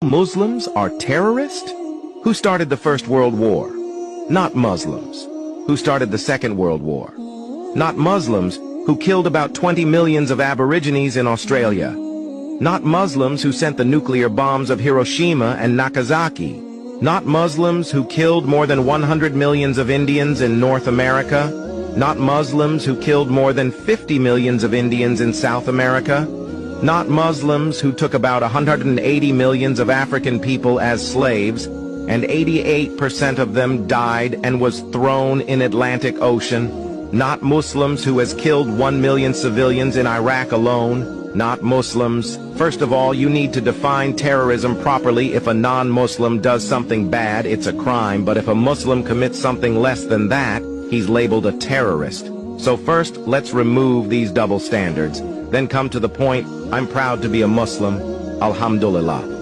Muslims are terrorists? Who started the First World War? Not Muslims. Who started the Second World War? Not Muslims, who killed about 20 million of Aborigines in Australia. Not Muslims who sent the nuclear bombs of Hiroshima and Nagasaki. Not Muslims who killed more than 100 million of Indians in North America. Not Muslims who killed more than 50 million of Indians in South America. Not Muslims who took about 180 million of African people as slaves, and 88% of them died and was thrown in Atlantic Ocean. Not Muslims who has killed 1 million civilians in Iraq alone. Not Muslims. First of all, you need to define terrorism properly. If a non-Muslim does something bad, it's a crime, but if a Muslim commits something less than that, he's labeled a terrorist. So first, let's remove these double standards. Then come to the point, I'm proud to be a Muslim. Alhamdulillah.